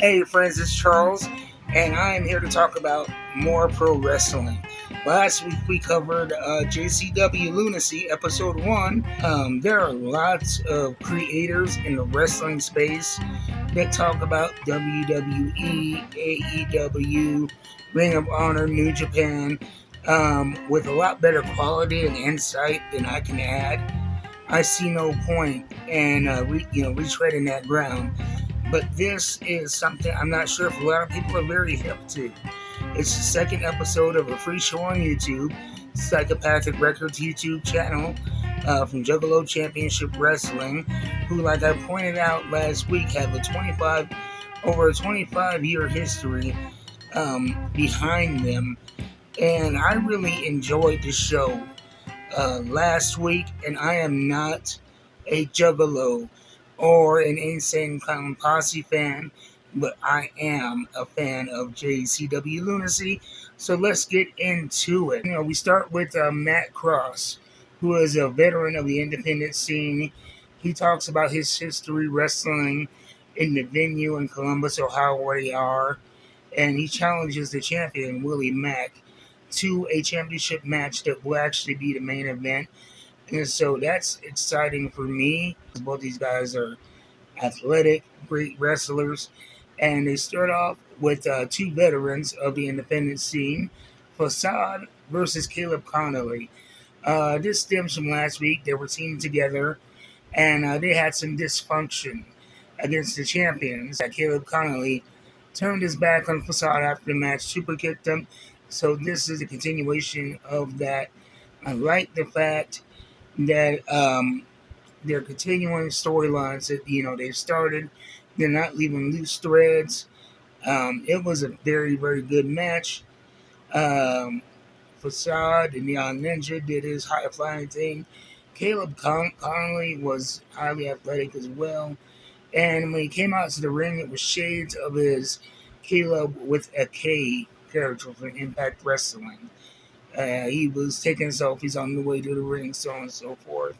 Hey friends, it's Charles, and I am here to talk about more pro wrestling. Last week we covered JCW Lunacy episode 1. There are lots of creators in the wrestling space that talk about WWE, AEW, Ring of Honor, New Japan, with a lot better quality and insight than I can add. I see no point in retreading that ground. But this is something I'm not sure if a lot of people are very hip to. It's the second episode of a free show on YouTube, Psychopathic Records YouTube channel from Juggalo Championship Wrestling, who, like I pointed out last week, have over a 25-year history behind them. And I really enjoyed the show last week, and I am not a Juggalo or an Insane Clown Posse fan, but I am a fan of JCW Lunacy. So let's get into it. We start with Matt Cross, who is a veteran of the independent scene. He talks about his history wrestling in the venue in Columbus, Ohio, where they are, and he challenges the champion, Willie Mack, to a championship match that will actually be the main event. And so that's exciting for me. Both these guys are athletic, great wrestlers. And they start off with two veterans of the independent scene, Facade versus Caleb Conley. This stems from last week. They were teamed together, and they had some dysfunction against the champions. Caleb Conley turned his back on Facade after the match, super kicked him. So this is a continuation of that. I like the fact that they're continuing storylines that they've started. They're not leaving loose threads. It was a very, very good match. Facade and Neon Ninja did his high flying thing. Caleb Conley was highly athletic as well. And when he came out to the ring, it was shades of his Caleb with a K character from Impact Wrestling. He was taking selfies on the way to the ring, so on and so forth.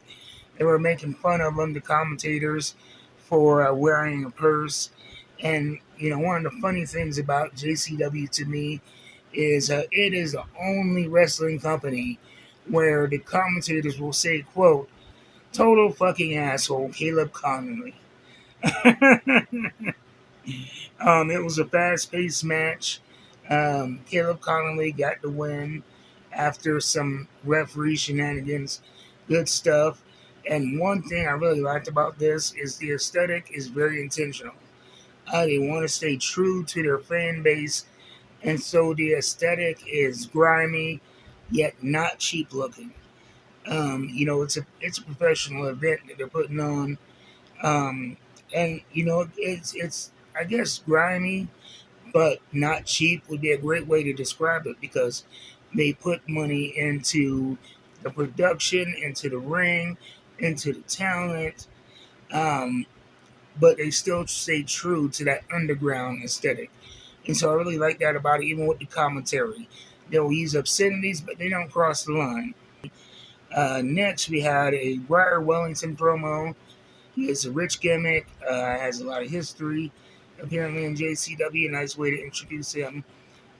They were making fun of him, the commentators, for wearing a purse. And, one of the funny things about JCW to me is it is the only wrestling company where the commentators will say, quote, "Total fucking asshole, Caleb Conley." It was a fast-paced match. Caleb Conley got the win after some referee shenanigans. Good stuff. And one thing I really liked about this is the aesthetic is very intentional. They want to stay true to their fan base, and so the aesthetic is grimy, yet not cheap looking. It's a professional event that they're putting on, and it's I guess grimy, but not cheap would be a great way to describe it, because they put money into the production, into the ring, into the talent, but they still stay true to that underground aesthetic. And so I really like that about it, even with the commentary. They'll use obscenities, but they don't cross the line. Next, we had a Briar Wellington promo. He is a rich gimmick, has a lot of history, apparently in JCW. A nice way to introduce him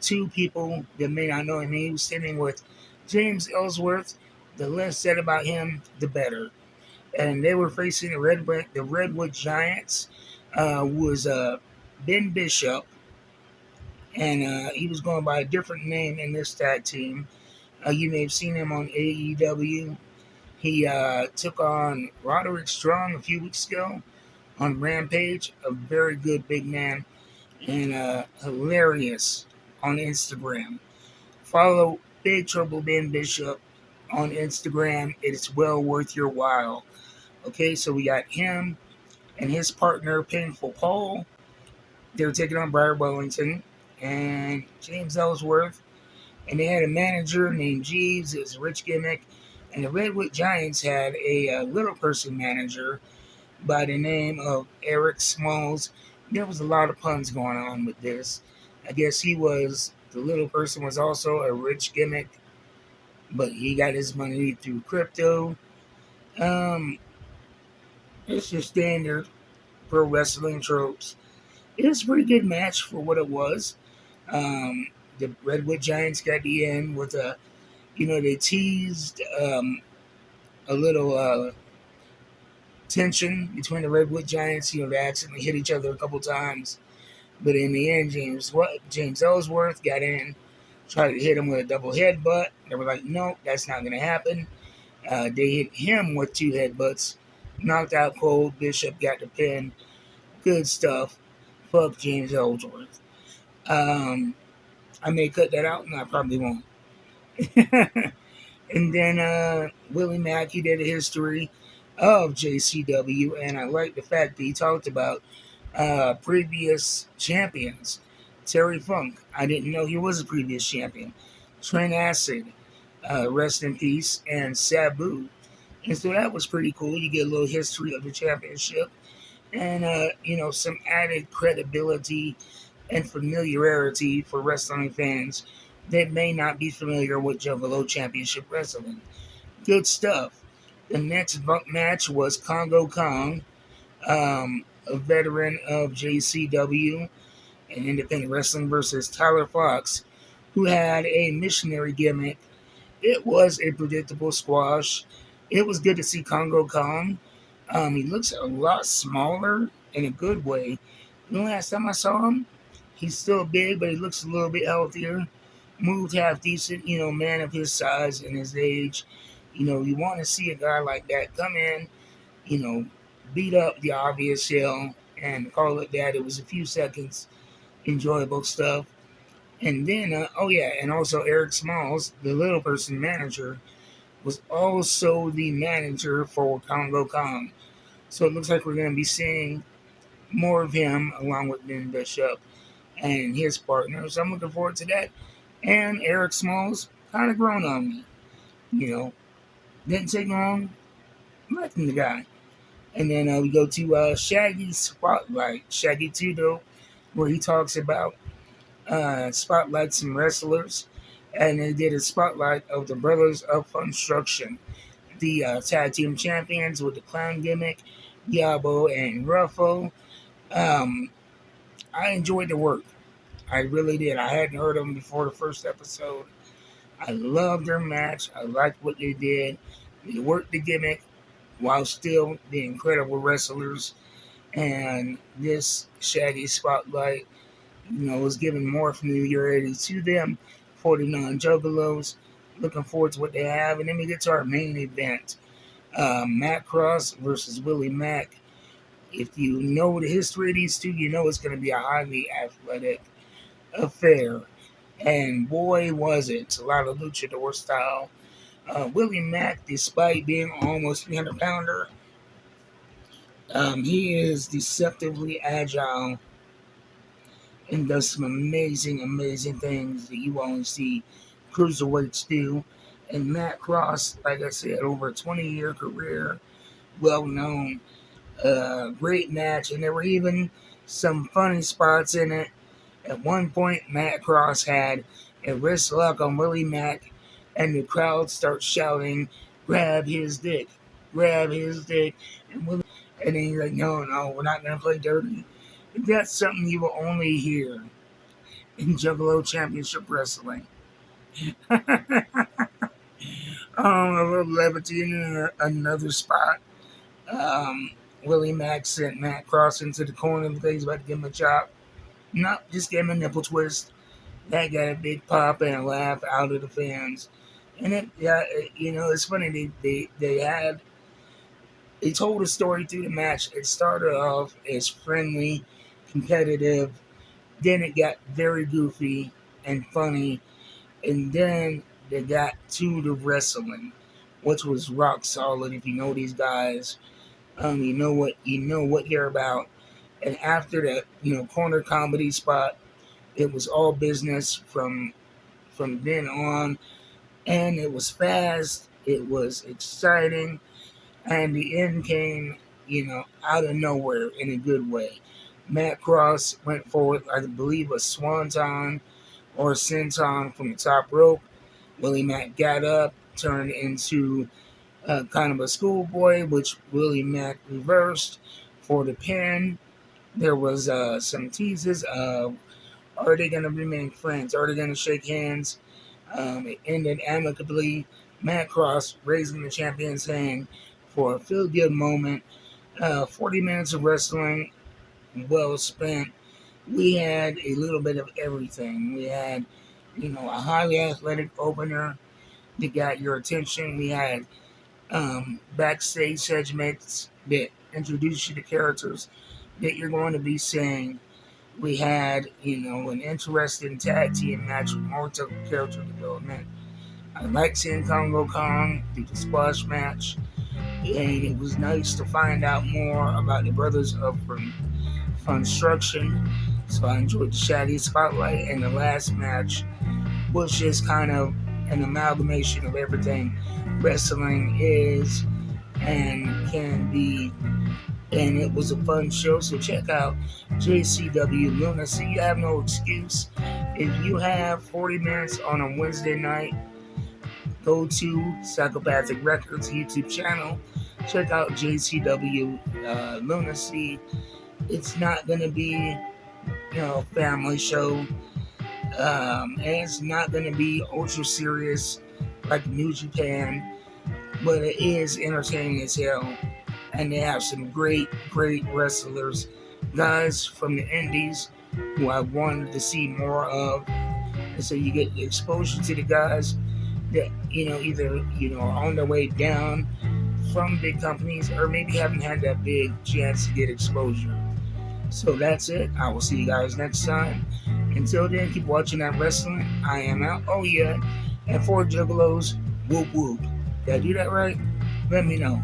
to people that may not know him. He was standing with James Ellsworth. The less said about him, the better. And they were facing the Redwood Giants, was Ben Bishop, and he was going by a different name in this tag team. You may have seen him on AEW. He took on Roderick Strong a few weeks ago on Rampage, a very good big man, and hilarious on Instagram. Follow Big Trouble Ben Bishop on Instagram. It's well worth your while. Okay, so we got him and his partner, Painful Paul. They were taking on Briar Wellington and James Ellsworth. And they had a manager named Jeeves. It was a rich gimmick. And the Redwood Giants had a little person manager by the name of Eric Smalls. There was a lot of puns going on with this. I guess the little person was also a rich gimmick, but he got his money through crypto. It's your standard pro wrestling tropes. It was a pretty good match for what it was. Um, the Redwood Giants got the end with a, they teased a little tension between the Redwood Giants. They accidentally hit each other a couple times, but in the end, James Ellsworth got in, tried to hit him with a double headbutt. They were like, "No, that's not going to happen." They hit him with two headbutts, knocked out cold. Bishop got the pin. Good stuff. Fuck James Ellsworth. Um, I may cut that out, and I probably won't. And then Willie Mack, he did a history of JCW, and I like the fact that he talked about previous champions. Terry Funk, I didn't know he was a previous champion. Trent Acid, rest in peace, and Sabu. And so that was pretty cool. You get a little history of the championship and, some added credibility and familiarity for wrestling fans that may not be familiar with Juggalo Championship Wrestling. Good stuff. The next match was Congo Kong, a veteran of JCW and independent wrestling, versus Tyler Fox, who had a missionary gimmick. It was a predictable squash. It was good to see Congo Kong. He looks a lot smaller in a good way. The last time I saw him, he's still big, but he looks a little bit healthier. Moved half decent, man of his size and his age. You want to see a guy like that come in, you know, beat up the obvious hill and call it that. It was a few seconds, enjoyable stuff. And then, and also Eric Smalls, the little person manager, was also the manager for Congo Kong. So it looks like we're going to be seeing more of him along with Ben Bishop and his partner. So I'm looking forward to that. And Eric Smalls kind of grown on me. Didn't take long. I'm liking the guy. And then we go to Shaggy's Spotlight, Shaggy Tudo, where he talks about spotlight some wrestlers. And they did a spotlight of the Brothers of Construction, the tag team champions with the clown gimmick, Diabo and Ruffo. Um, I enjoyed the work. I really did. I hadn't heard of them before the first episode. I loved their match. I liked what they did. They worked the gimmick while still being incredible wrestlers. And this Shaggy Spotlight, was giving more familiarity to them for the non-juggalos. Looking forward to what they have. And then we get to our main event. Matt Cross versus Willie Mack. If you know the history of these two, you know it's going to be a highly athletic affair. And boy, was it a lot of luchador style. Willie Mack, despite being almost 300-pounder, he is deceptively agile and does some amazing, amazing things that you only see cruiserweights do. And Matt Cross, like I said, over a 20-year career, well known, great match, and there were even some funny spots in it. At one point, Matt Cross had a wrist lock on Willie Mack, and the crowd starts shouting, "Grab his dick, grab his dick," and then he's like, "No, we're not gonna play dirty." That's something you will only hear in Juggalo Championship Wrestling. A little levity in another spot. Um, Willie Mack sent Matt Cross into the corner. He's about to give him a chop. No, just gave him a nipple twist. That got a big pop and a laugh out of the fans. And it's funny. They told a story through the match. It started off as friendly, competitive. Then it got very goofy and funny. And then they got to the wrestling, which was rock solid. If you know these guys, you know what they're about. And after that, corner comedy spot, it was all business from then on, and it was fast. It was exciting, and the end came, out of nowhere in a good way. Matt Cross went forward, I believe, a swanton or a senton from the top rope. Willie Mack got up, turned into kind of a schoolboy, which Willie Mack reversed for the pin. There was some teases of, are they going to remain friends? Are they going to shake hands? It ended amicably. Matt Cross raising the champion's hand for a feel-good moment. 40 minutes of wrestling, well spent. We had a little bit of everything. We had, a highly athletic opener that got your attention. We had backstage segments that introduce you to characters that you're going to be seeing. We had, an interesting tag team match with more character development. I like seeing Congo Kong do the squash match, and it was nice to find out more about the brothers of Construction. So I enjoyed the Shady Spotlight, and the last match was just kind of an amalgamation of everything wrestling is and can be. And it was a fun show, so check out JCW Lunacy. You have no excuse. If you have 40 minutes on a Wednesday night, go to Psychopathic Records YouTube channel. Check out JCW Lunacy. It's not going to be, a family show. And it's not going to be ultra serious like New Japan, but it is entertaining as hell. And they have some great wrestlers, guys from the indies who I wanted to see more of. And so you get exposure to the guys that, either, are on their way down from big companies or maybe haven't had that big chance to get exposure. So that's it. I will see you guys next time. Until then, keep watching that wrestling. I am out. Oh, yeah. And for Juggalos, whoop whoop. Did I do that right? Let me know.